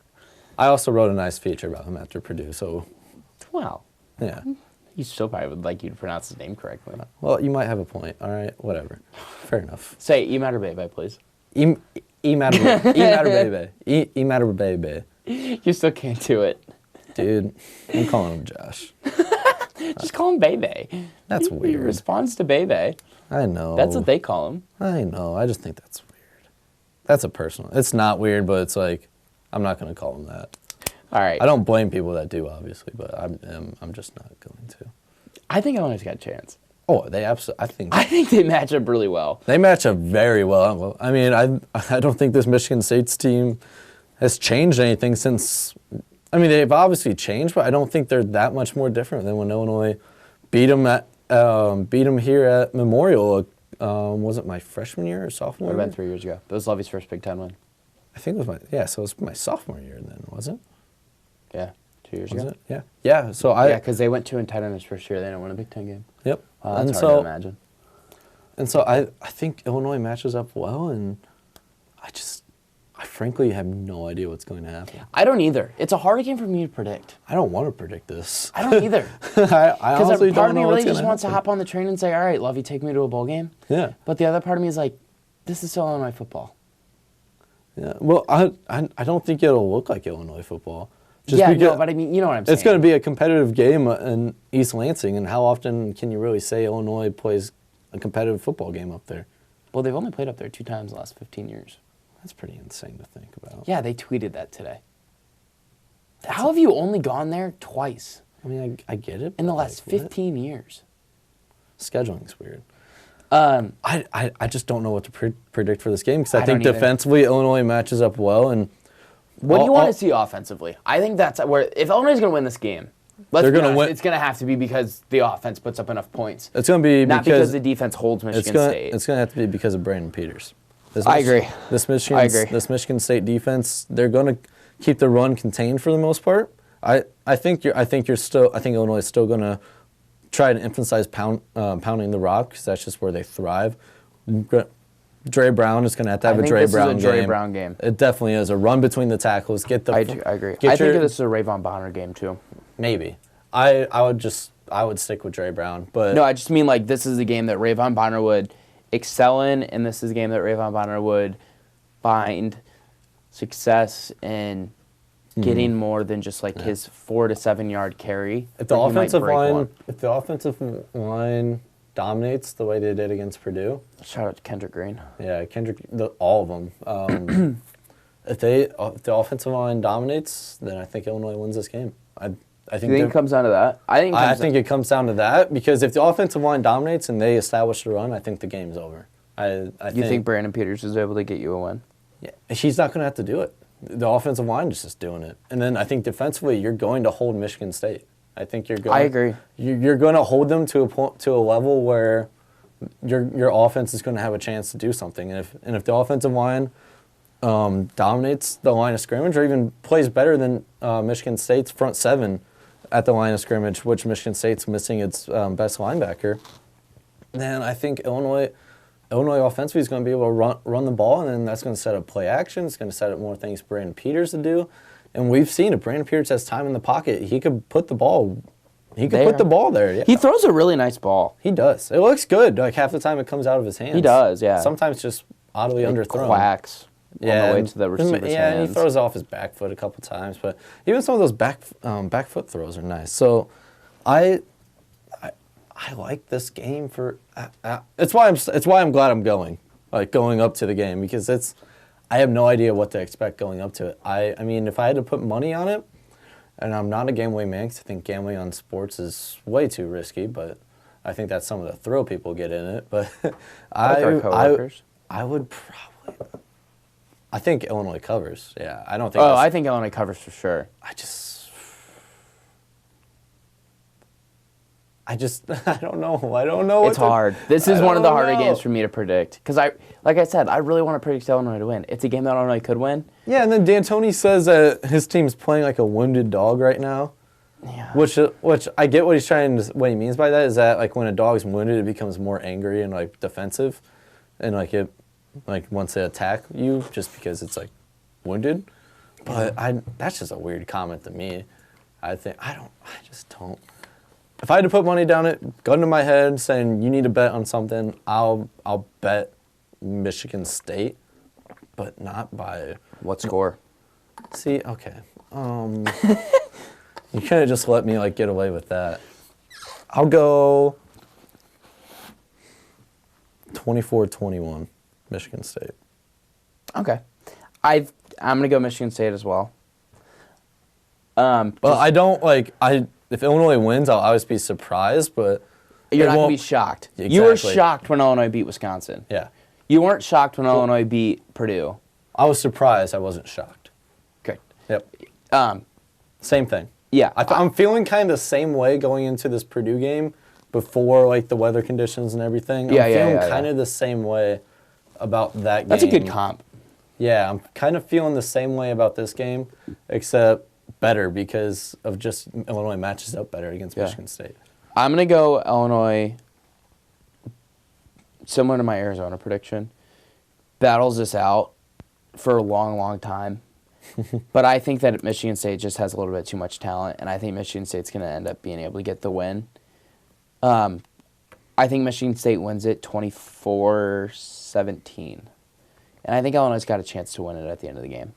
I also wrote a nice feature about him after Purdue, so. Wow. Yeah. He still probably would like you to pronounce his name correctly. Well, you might have a point. All right, whatever. Fair enough. Say Imatter please. Imatter Baby. You still can't do it. Dude, I'm calling him Josh. Just call him Bebe. That's weird. He responds to Bebe. I know. That's what they call him. I know. I just think that's weird. That's a personal. It's not weird, but it's like, I'm not going to call him that. All right. I don't blame people that do, obviously, but I'm just not going to. I think Illinois got a chance. Oh, they absolutely. I think they match up really well. They match up very well. I mean, I don't think this Michigan State's team has changed anything since. I mean, they've obviously changed, but I don't think they're that much more different than when Illinois beat them here at Memorial. Was it my freshman year or sophomore? It would have been 3 years ago. That was Levy's first Big Ten win. I think it was so it was my sophomore year then, was it? Yeah, 2 years was ago. It? Yeah. So because they went 2-10 in his first year. They didn't win a Big Ten game. Yep. Wow, that's hard to imagine. And so I think Illinois matches up well, and I frankly have no idea what's going to happen. I don't either. It's a hard game for me to predict. I don't want to predict this. I don't either. I honestly part of don't me know really what's just gonna wants to happen. hop on the train and say, all right, Lovey, take me to a bowl game. Yeah. But the other part of me is like, this is still Illinois football. Yeah. Well, I don't think it'll look like Illinois football. But I mean, you know what I'm saying. It's going to be a competitive game in East Lansing, and how often can you really say Illinois plays a competitive football game up there? Well, they've only played up there 2 times in the last 15 years. That's pretty insane to think about. Yeah, they tweeted that today. How have you only gone there twice? I mean, I get it. In the last 15 years. Scheduling's weird. I just don't know what to predict for this game because I think don't either. defensively Illinois matches up well. And what do you want to see offensively? I think that's where if Illinois is going to win this game, it's going to have to be because the offense puts up enough points. It's going to be not because the defense holds Michigan State. It's going to have to be because of Brandon Peters. I agree. This Michigan State defense, they're going to keep the run contained for the most part. I think Illinois is still going to try to emphasize pounding the rock because that's just where they thrive. Dre Brown is going to have a Dre Brown game. It definitely is a run between the tackles. I agree. I think this is a Rayvon Bonner game too. Maybe. I would stick with Dre Brown, but no, I just mean like this is a game that Rayvon Bonner would excel in, and this is a game that Rayvon Bonner would find success in getting more than just like his 4 to 7 yard carry. If the offensive line dominates the way they did against Purdue, shout out to Kendrick Green. Yeah, all of them. If the offensive line dominates, then I think Illinois wins this game. I think it comes down to that? I think it comes down to that because if the offensive line dominates and they establish the run, I think the game's over. You think Brandon Peters is able to get you a win? Yeah, he's not going to have to do it. The offensive line is just doing it. And then I think defensively, you're going to hold Michigan State. I think you're going. I agree. You're going to hold them to a level where your offense is going to have a chance to do something. And if the offensive line dominates the line of scrimmage or even plays better than Michigan State's front seven at the line of scrimmage, which Michigan State's missing its best linebacker, then I think Illinois offensively is going to be able to run the ball, and then that's going to set up play action. It's going to set up more things for Brandon Peters to do. And we've seen if Brandon Peters has time in the pocket, he could put the ball. Put the ball there. Yeah. He throws a really nice ball. He does. It looks good. Like half the time it comes out of his hands. He does. Yeah. Sometimes just oddly underthrown. Quacks. on the way to the receiver's hands. Yeah, and he throws off his back foot a couple times, but even some of those back foot throws are nice. So, I like this game for. It's why I'm glad I'm going up to the game, because I have no idea what to expect going up to it. I mean, if I had to put money on it, and I'm not a gambling man, because I think gambling on sports is way too risky, but I think that's some of the thrill people get in it. But I would probably. I think Illinois covers. Yeah, I don't think. I think Illinois covers for sure. I don't know. I don't know. It's hard. This is one of the harder games for me to predict. Because like I said, I really want to predict Illinois to win. It's a game that Illinois could win. Yeah, and then D'Antoni says that his team's playing like a wounded dog right now. Yeah. Which I get what what he means by that is that like when a dog's wounded, it becomes more angry and like defensive, and it wants to attack you just because it's like wounded. But that's just a weird comment to me. I just don't. If I had to put money down it, gun to my head, saying you need to bet on something, I'll bet Michigan State, but not by what score? See, okay, you can't just let me get away with that. I'll go 24-21, Michigan State. Okay, I'm gonna go Michigan State as well. Well, I don't If Illinois wins, I'll always be surprised, but you're not going to be shocked. Exactly. You were shocked when Illinois beat Wisconsin. Yeah. You weren't shocked when Illinois beat Purdue. I was surprised. I wasn't shocked. Good. Yep. Same thing. Yeah. I'm feeling kind of the same way going into this Purdue game before the weather conditions and everything. I'm feeling kind of the same way about that game. That's a good comp. Yeah, I'm kind of feeling the same way about this game, except better because of just Illinois matches up better against Michigan State. I'm going to go Illinois, similar to my Arizona prediction, battles this out for a long, long time. But I think that Michigan State just has a little bit too much talent, and I think Michigan State's going to end up being able to get the win. I think Michigan State wins it 24-17. And I think Illinois got a chance to win it at the end of the game.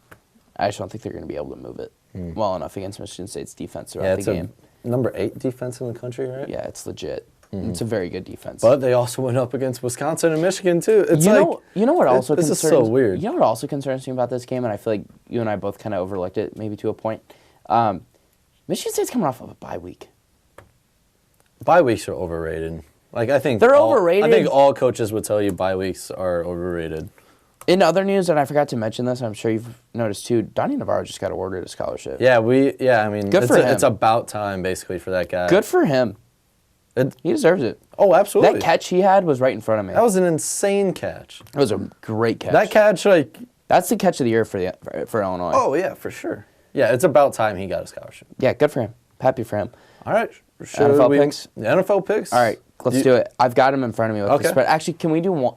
I just don't think they're going to be able to move it well enough against Michigan State's defense throughout the game. Number 8 defense in the country, right? Yeah, it's legit. It's a very good defense. But they also went up against Wisconsin and Michigan too. It's you know what also this concerns, is so weird. You know what also concerns me about this game, and I feel like you and I both kind of overlooked it maybe to a point. Michigan State's coming off of a bye week. Bye weeks are overrated. I think they're overrated. I think all coaches would tell you bye weeks are overrated. In other news, and I forgot to mention this, I'm sure you've noticed too, Donnie Navarro just got awarded a scholarship. Yeah, I mean, good for him. It's about time, basically, for that guy. Good for him. He deserves it. Oh, absolutely. That catch he had was right in front of me. That was an insane catch. It was a great catch. That catch, that's the catch of the year for Illinois. Oh, yeah, for sure. Yeah, it's about time he got a scholarship. Yeah, good for him. Happy for him. All right. NFL picks? The NFL picks? All right, let's do it. I've got him in front of me with the spread. Actually, can we do one?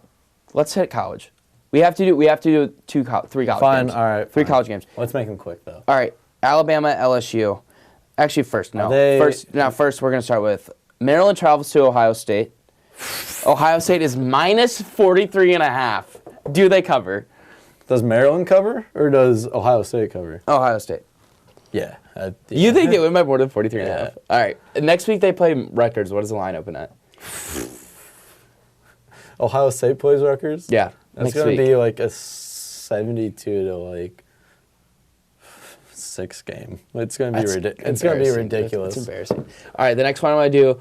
Let's hit college. We have to do 3 college games. Fine, all right. 3 college games. Let's make them quick, though. All right, Alabama, LSU. Actually, first we're going to start with Maryland travels to Ohio State. Ohio State is minus 43.5. Do they cover? Does Maryland cover, or does Ohio State cover? Ohio State. Yeah. You think they win by more than 43.5? Yeah. All right. Next week they play Rutgers. What does the line open at? Ohio State plays Rutgers? Yeah. That's going to be a 72 6 game. It's going to be ridiculous. It's going to be ridiculous. It's embarrassing. All right, the next one I'm going to do,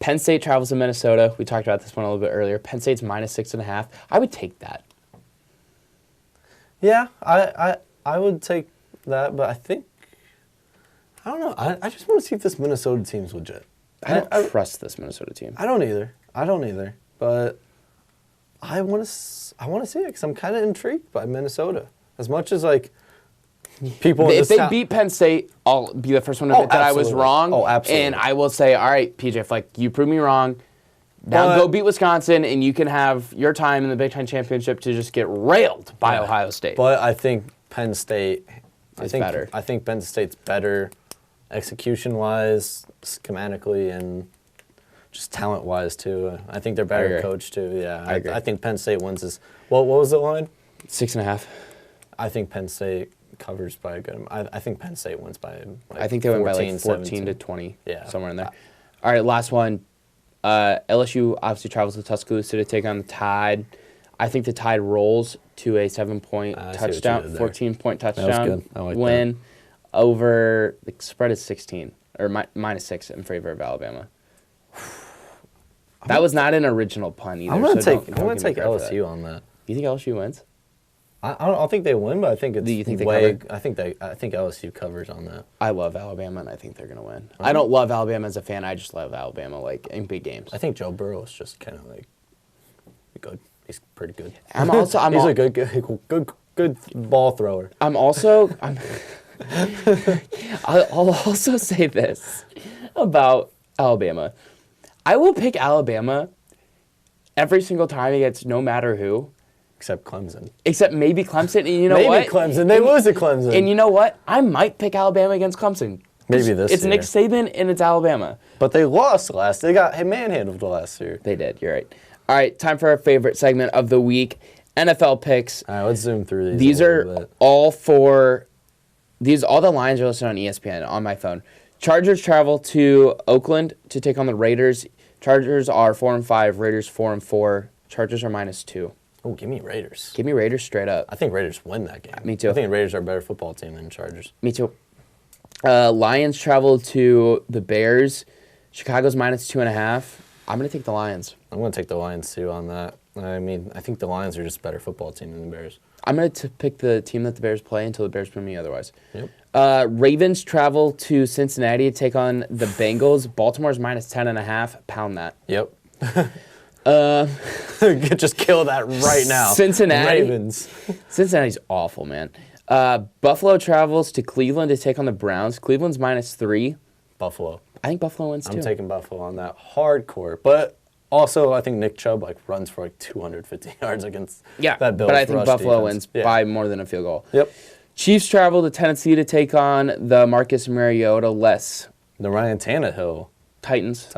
Penn State travels to Minnesota. We talked about this one a little bit earlier. Penn State's minus 6.5. I would take that. Yeah, I would take that, but I don't know. I just want to see if this Minnesota team's legit. I don't trust this Minnesota team. I don't either. But I want to see it because I'm kind of intrigued by Minnesota. As much as people. If they beat Penn State, I'll be the first one to admit that I was wrong. Oh, absolutely. And I will say, all right, PJ, you proved me wrong. Now go beat Wisconsin, and you can have your time in the Big Ten Championship to just get railed by Ohio State. But I think Penn State is better. I think Penn State's better execution-wise, schematically, and just talent-wise, too. I think they're better coached, too. Yeah, I think Penn State wins this. What was the line? 6.5. I think Penn State covers by a good. I think Penn State wins by. Like I think they win by like 14 17. to 20. Yeah, somewhere in there. All right, last one. LSU obviously travels to Tuscaloosa to take on the Tide. I think the Tide rolls to a 7-point touchdown, 14-point touchdown win that. over the spread is 16 or -6 in favor of Alabama. That was not an original pun either. I'm gonna so take LSU on that. You think LSU wins? I don't think they win, but I think it's Do you think they cover? I think LSU covers on that. I love Alabama, and I think they're gonna win. I don't love Alabama as a fan. I just love Alabama like in big games. I think Joe Burrow is just kind of like good. He's pretty good. He's a good ball thrower. I'll also say this about Alabama. I will pick Alabama every single time against no matter who. Except Clemson. Except maybe Clemson. And you know maybe what? Maybe Clemson. They lose to Clemson. And you know what? I might pick Alabama against Clemson. Maybe this It's year. Nick Saban and it's Alabama. But they lost last. They got manhandled last year. They did. You're right. All right. Time for our favorite segment of the week, NFL picks. All right. Let's zoom through these. These are all for. All the lines are listed on ESPN on my phone. Chargers travel to Oakland to take on the Raiders. Chargers are 4-5. Raiders 4-4. Chargers are -2. Oh, give me Raiders. Give me Raiders straight up. I think Raiders win that game. Me too. I think Raiders are a better football team than Chargers. Me too. Lions travel to the Bears. Chicago's -2.5. I'm going to take the Lions. I'm going to take the Lions too on that. I mean, I think the Lions are just a better football team than the Bears. I'm going to pick the team that the Bears play until the Bears prove me otherwise. Yep. Ravens travel to Cincinnati to take on the Bengals. Baltimore's -10.5. Pound that. Yep. Just kill that right now. Cincinnati. Ravens. Cincinnati's awful, man. Buffalo travels to Cleveland to take on the Browns. Cleveland's -3. Buffalo. I think Buffalo wins too. I'm taking Buffalo on that hardcore. But also, I think Nick Chubb runs for 250 yards against that Bills. But I think Buffalo defense. wins by more than a field goal. Yep. Chiefs travel to Tennessee to take on the Marcus Mariota-less The Ryan Tannehill Titans.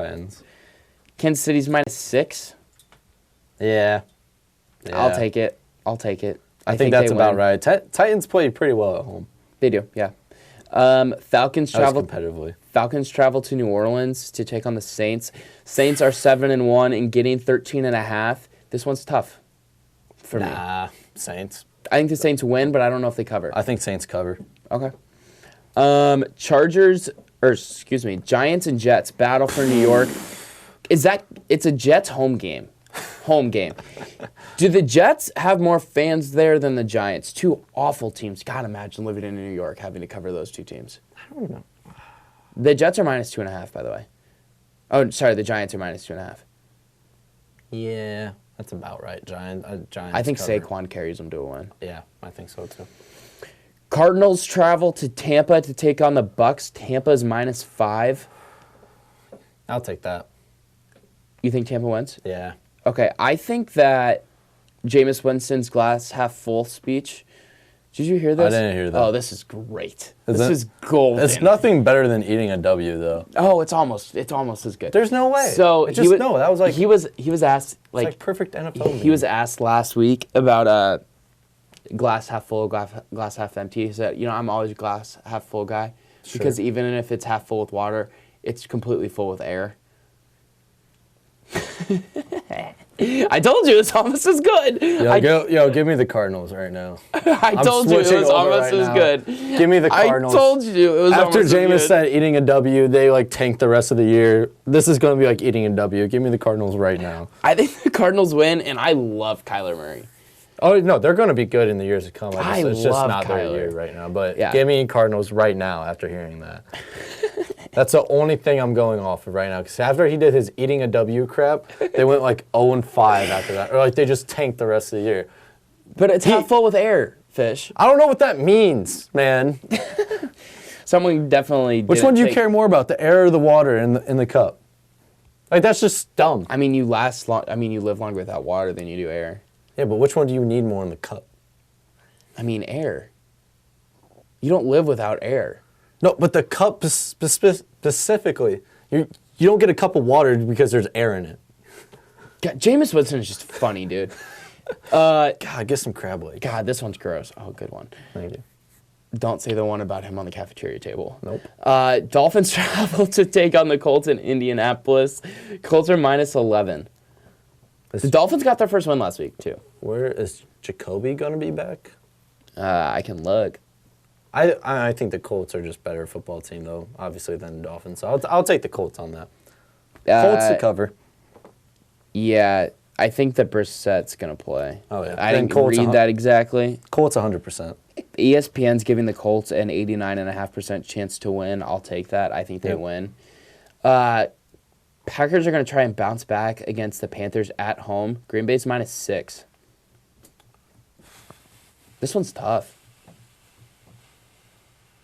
Kansas City's -6. Yeah. I'll take it. I think that's about right. Titans play pretty well at home. They do, yeah. Falcons travel competitively. Falcons travel to New Orleans to take on the Saints. Saints are 7-1 and getting 13.5. This one's tough for me. Saints. I think the Saints win, but I don't know if they cover. I think Saints cover. Okay. Giants and Jets battle for New York. It's a Jets home game. Do the Jets have more fans there than the Giants? Two awful teams. God, imagine living in New York having to cover those two teams. I don't know. The Jets are -2.5, by the way. Oh, sorry, the Giants are -2.5. Yeah, that's about right. Giants. I think cover. Saquon carries them to a win. Yeah, I think so too. Cardinals travel to Tampa to take on the Bucks. Tampa's -5. I'll take that. You think Tampa wins? Yeah. Okay, I think that Jameis Winston's glass half full speech. Did you hear this? I didn't hear that. Oh, this is great. This is golden. It's nothing better than eating a W, though. Oh, it's almost as good. There's no way. So that was like he was asked like perfect NFL. He was asked last week about glass half full, glass half empty. He said, I'm always a glass half full guy because even if it's half full with water, it's completely full with air. I told you it's almost as good. Give me the Cardinals right now. I told you it was almost as good. Give me the Cardinals. I told you it was After almost as good. Jameis said eating a W, they tanked the rest of the year. This is going to be like eating a W. Give me the Cardinals right now. I think the Cardinals win, and I love Kyler Murray. Oh, no, they're going to be good in the years to come. It's just not their Kyler. year right now. But give me Cardinals right now after hearing that. That's the only thing I'm going off of right now. Because after he did his eating a W crap, they went 0-5 after that. Or they just tanked the rest of the year. But it's half full with air, Fish. I don't know what that means, man. Someone definitely. Which one do you care more about, the air or the water in the cup? That's just dumb. I mean, you live longer without water than you do air. Yeah, but which one do you need more in the cup? I mean, air. You don't live without air. No, but the cup specifically, you don't get a cup of water because there's air in it. God, Jameis Winston is just funny, dude. God, get some crab legs. God, this one's gross. Oh, good one. Thank you. Don't say the one about him on the cafeteria table. Nope. Dolphins travel to take on the Colts in Indianapolis. Colts are -11. The Dolphins got their first win last week, too. Where is Jacoby going to be back? I can look. I think the Colts are just better football team, though, obviously, than the Dolphins. So I'll take the Colts on that. Colts to cover. Yeah, I think that Brissett's going to play. Oh, yeah. I didn't read that exactly. Colts 100%. ESPN's giving the Colts an 89.5% chance to win. I'll take that. I think they win. Packers are going to try and bounce back against the Panthers at home. Green Bay's -6. This one's tough.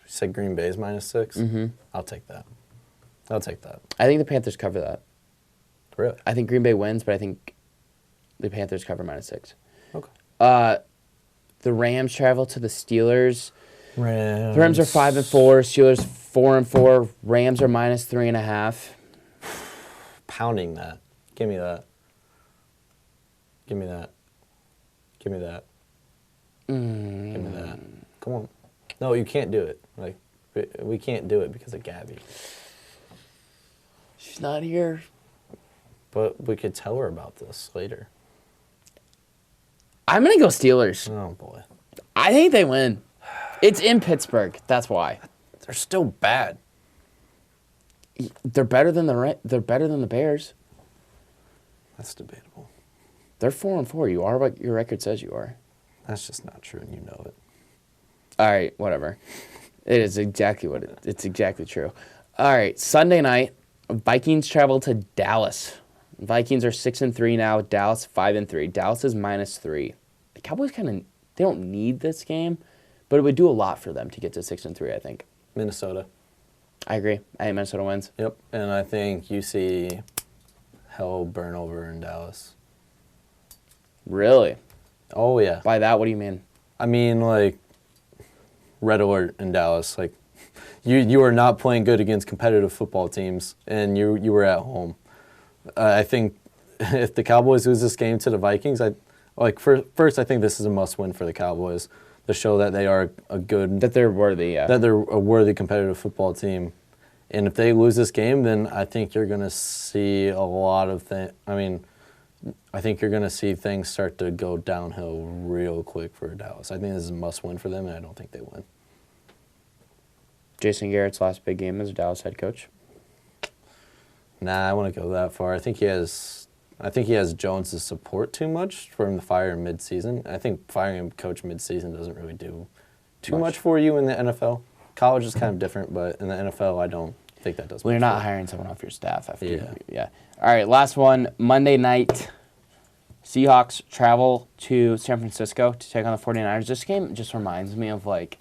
You said Green Bay's -6? Mm-hmm. I'll take that. I think the Panthers cover that. Really? I think Green Bay wins, but I think the Panthers cover -6. Okay. The Rams travel to the Steelers. Rams. The Rams are 5-4. Steelers 4-4. Rams are -3.5. Pounding that. Give me that. Give me that. Give me that. Give me that. Come on. No, you can't do it. Like, we can't do it because of Gabby. She's not here. But we could tell her about this later. I'm going to go Steelers. Oh, boy. I think they win. It's in Pittsburgh. That's why. They're still bad. They're better than the Bears. That's debatable. They're 4-4. You are what your record says you are. That's just not true, and you know it. All right, whatever. It is exactly it's exactly true. All right, Sunday night, Vikings travel to Dallas. Vikings are 6-3 now. Dallas 5-3. Dallas is -3. The Cowboys they don't need this game, but it would do a lot for them to get to 6-3. I think. Minnesota. I agree. I think Minnesota wins. Yep, and I think you see hell burn over in Dallas. Really? Oh yeah. By that, what do you mean? I mean, like, red alert in Dallas. Like, you are not playing good against competitive football teams, and you were at home. I think if the Cowboys lose this game to the Vikings, first I think this is a must-win for the Cowboys to show that they are that they're worthy, yeah. That they're a worthy competitive football team. And if they lose this game, then I think you're going to see a lot of things. I mean, I think you're going to see things start to go downhill real quick for Dallas. I think this is a must-win for them, and I don't think they win. Jason Garrett's last big game as a Dallas head coach? Nah, I wouldn't go that far. I think he has Jones' support too much for him to fire him mid-season. I think firing a coach mid-season doesn't really do too much for you in the NFL. College is kind of different, but in the NFL, I don't think that does much. Well, you're not hiring someone off your staff after yeah. All right, last one. Monday night, Seahawks travel to San Francisco to take on the 49ers. This game just reminds me of, like,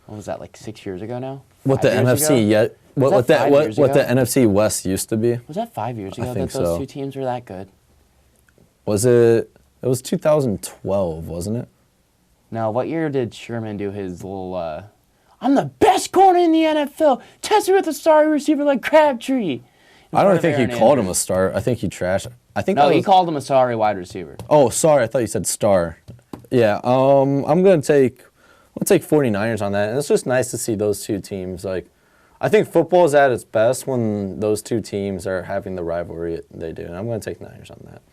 what was that, like 6 years ago now? What the NFC what the NFC West used to be. Was that 5 years ago I think that those so. two teams were that good? Was it? It was 2012, wasn't it? No, what year did Sherman do his little, I'm the best corner in the NFL, tested with a star receiver like Crabtree? I don't think he called him a star. I think he trashed. He called him a sorry wide receiver. Oh, sorry. I thought you said star. Yeah. I'm gonna take 49ers on that. And it's just nice to see those two teams. Like, I think football is at its best when those two teams are having the rivalry they do. And I'm gonna take Niners on that.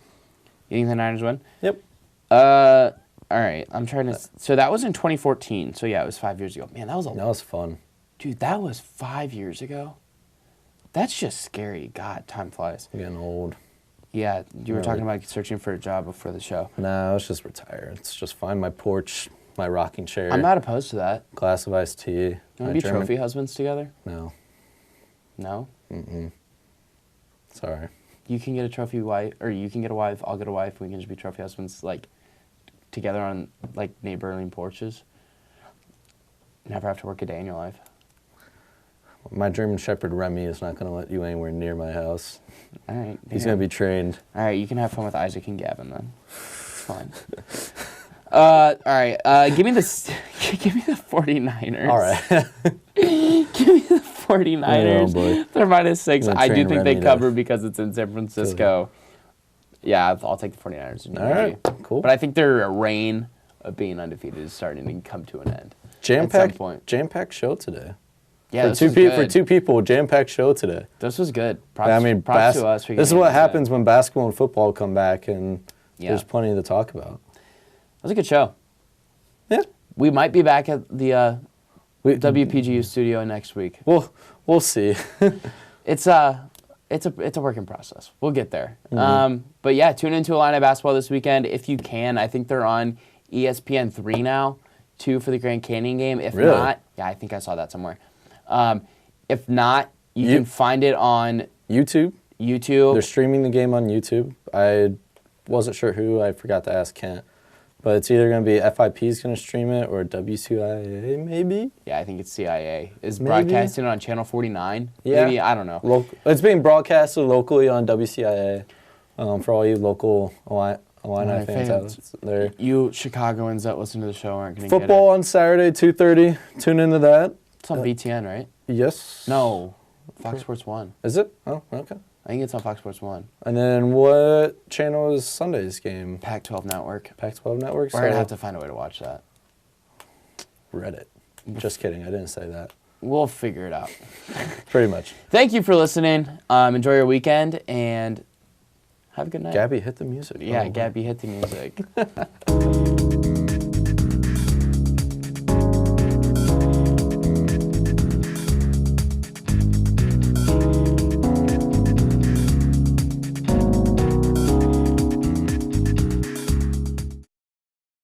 You think the Niners win? Yep. All right. I'm trying to. So that was in 2014. So yeah, it was 5 years ago. Man, that was fun. Dude, that was 5 years ago. That's just scary. God, time flies. I'm getting old. Yeah, you were talking about searching for a job before the show. No, let's just retire. It's just fine. My porch, my rocking chair. I'm not opposed to that. Glass of iced tea. You want to be trophy husbands together? No. No? Mm-mm. Sorry. You can get a trophy wife, or you can get a wife, I'll get a wife, we can just be trophy husbands, like, together on, like, neighboring porches. Never have to work a day in your life. My German Shepherd Remy is not going to let you anywhere near my house. All right. He's going to be trained. All right, you can have fun with Isaac and Gavin then. It's fine. All right, give me the 49ers. All right. Give me the 49ers. Oh, boy. They're -6. I do think they Remy cover because it's in San Francisco. Yeah, I'll take the 49ers. All right, cool. But I think their reign of being undefeated is starting to come to an end. Jam-packed show today. Yeah, for two people, jam-packed show today. This was good. Props to us. This is what happens when basketball and football come back, and there's plenty to talk about. It was a good show. Yeah. We might be back at the WPGU studio next week. We'll see. It's a working process. We'll get there. But yeah, tune into Illini basketball this weekend if you can. I think they're on ESPN 3 now, 2 for the Grand Canyon game. If not, I think I saw that somewhere. If not, you can find it on YouTube. They're streaming the game on YouTube. I wasn't sure who. I forgot to ask Kent. But it's either going to be FIP's going to stream it or WCIA maybe? Yeah, I think it's CIA. Is broadcasting on Channel 49? Yeah. Maybe, I don't know. It's being broadcasted locally on WCIA for all you local Illini fans out there. You Chicagoans that listen to the show aren't going to get it. Football on Saturday, 2:30. Tune into that. It's on BTN, right? Yes. No, Fox Sports 1. Is it? Oh, okay. I think it's on Fox Sports 1. And then what channel is Sunday's game? Pac-12 Network. Pac-12 Network? We're going to have to find a way to watch that. Reddit. Just kidding. I didn't say that. We'll figure it out. Pretty much. Thank you for listening. Enjoy your weekend, and have a good night. Gabby, hit the music. Yeah, Gabby, hit the music.